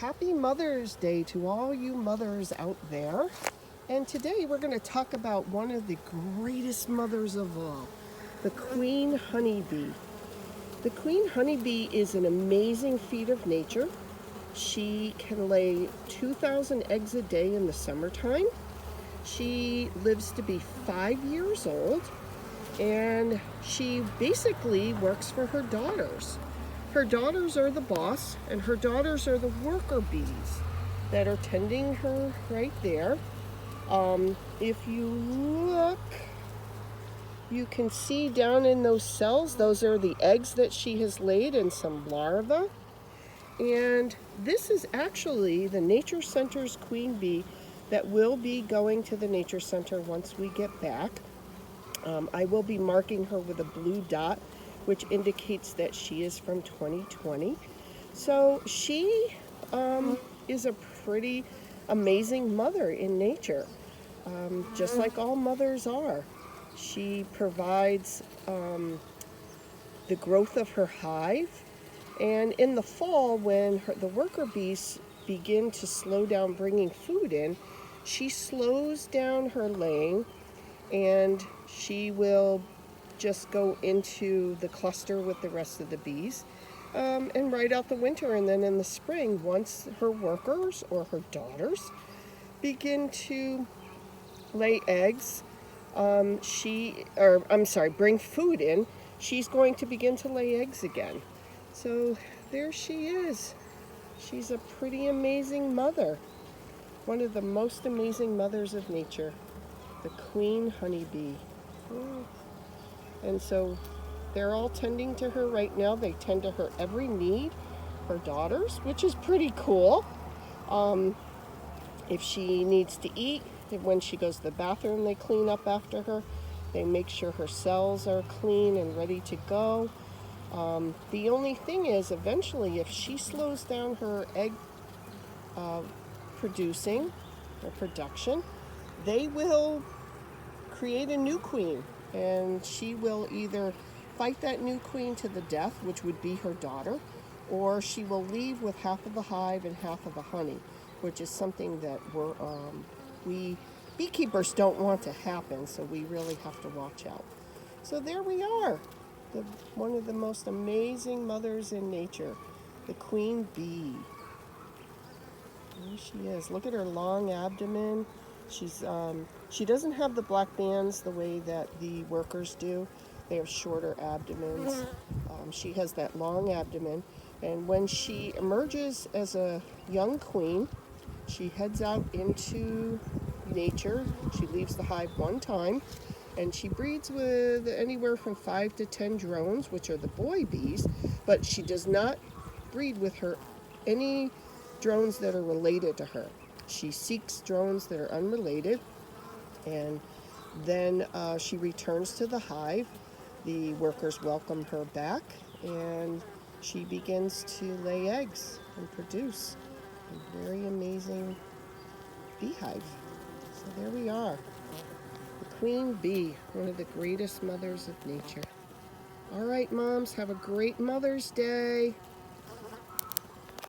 Happy Mother's Day to all you mothers out there. And today we're going to talk about one of the greatest mothers of all, the queen honeybee. The queen honeybee is an amazing feat of nature. She can lay 2,000 eggs a day in the summertime. She lives to be 5 years old, and she basically works for her daughters. Her daughters are the boss, and her daughters are the worker bees that are tending her right there. If you look, you can see down in those cells, those are the eggs that she has laid and some larvae. And this is actually the Nature Center's queen bee that will be going to the Nature Center once we get back. I will be marking her with a blue dot, which indicates that she is from 2020. So she is a pretty amazing mother in nature, just like all mothers are. She provides the growth of her hive, and in the fall, when the worker bees begin to slow down bringing food in, she slows down her laying, and she will just go into the cluster with the rest of the bees and ride out the winter. And then in the spring, once her workers or her daughters begin to lay eggs, bring food in, she's going to begin to lay eggs again. So there she is. She's a pretty amazing mother. One of the most amazing mothers of nature, the queen honeybee. And so they're all tending to her right now. They tend to her every need, her daughters, which is pretty cool. If she needs to eat, when she goes to the bathroom, they clean up after her. They make sure her cells are clean and ready to go. The only thing is, eventually, if she slows down her egg producing or production, they will create a new queen, and she will either fight that new queen to the death, which would be her daughter, or she will leave with half of the hive and half of the honey, which is something that we beekeepers don't want to happen, so we really have to watch out. So there we are, one of the most amazing mothers in nature, the queen bee. There she is. Look at her long abdomen. She doesn't have the black bands the way that the workers do. They have shorter abdomens. She has that long abdomen, and when she emerges as a young queen, she heads out into nature. She leaves the hive one time, and she breeds with anywhere from 5 to 10 drones, which are the boy bees, but she does not breed with her any drones that are related to her. She seeks drones that are unrelated, and then she returns to the hive. The workers welcome her back, and she begins to lay eggs and produce a very amazing beehive. So there we are, the queen bee, one of the greatest mothers of nature. All right, moms, have a great Mother's Day.